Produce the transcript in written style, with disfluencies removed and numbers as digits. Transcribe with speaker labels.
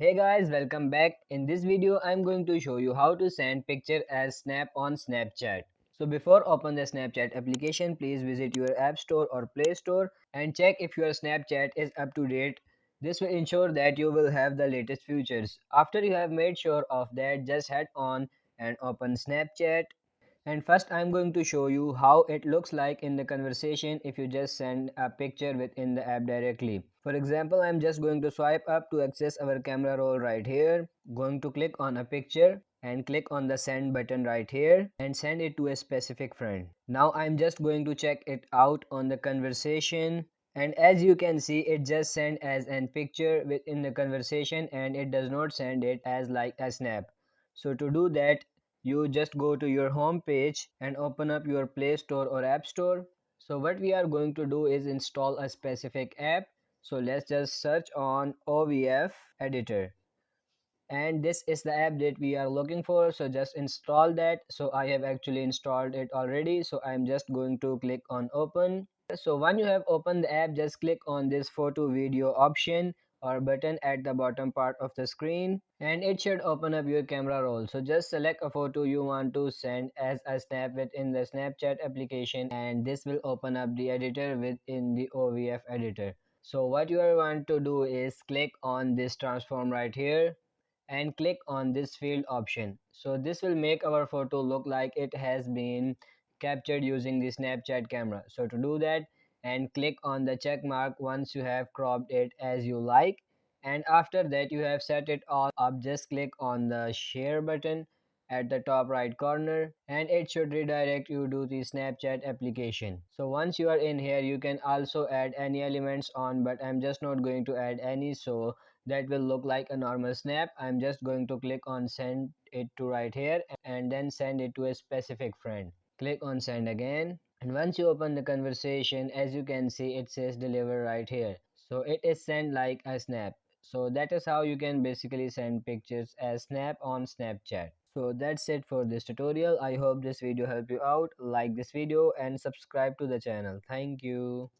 Speaker 1: Hey guys, welcome back. In this video, I'm going to show you how to send picture as Snap on Snapchat. So before open the Snapchat application, please visit your App Store or Play Store and check if your Snapchat is up to date. This will ensure that you will have the latest features. After you have made sure of that, just head on and open Snapchat. And first I'm going to show you how it looks like in the conversation if you just send a picture within the app directly. For example, I'm just going to swipe up to access our camera roll right here. Going to click on a picture and click on the send button right here and send it to a specific friend. Now I'm just going to check it out on the conversation, and as you can see it just sent as an picture within the conversation and it does not send it as like a snap. So to do that, you just go to your home page and open up your Play Store or App Store. So what we are going to do is install a specific app. So let's just search on OVF editor, and this is the app that we are looking for, so just install that. So I have actually installed it already, so I'm just going to click on open. So when you have opened the app, just click on this photo video option or button at the bottom part of the screen and it should open up your camera roll. So just select a photo you want to send as a snap within the Snapchat application and this will open up the editor within the OVF editor. So what you are want to do is click on this transform right here and click on this field option. So this will make our photo look like it has been captured using the Snapchat camera. So to do that, and click on the check mark once you have cropped it as you like, and after that you have set it all up, just click on the share button at the top right corner and it should redirect you to the Snapchat application. So once you are in here, you can also add any elements on, but I'm just not going to add any, so that will look like a normal snap. I'm just going to click on send it to right here and then send it to a specific friend. Click on send again, and once you open the conversation, as you can see it says deliver right here, so it is sent like a snap. So that is how you can basically send pictures as snap on Snapchat. So that's it for this tutorial. I hope this video helped you out. Like this video and subscribe to the channel. Thank you.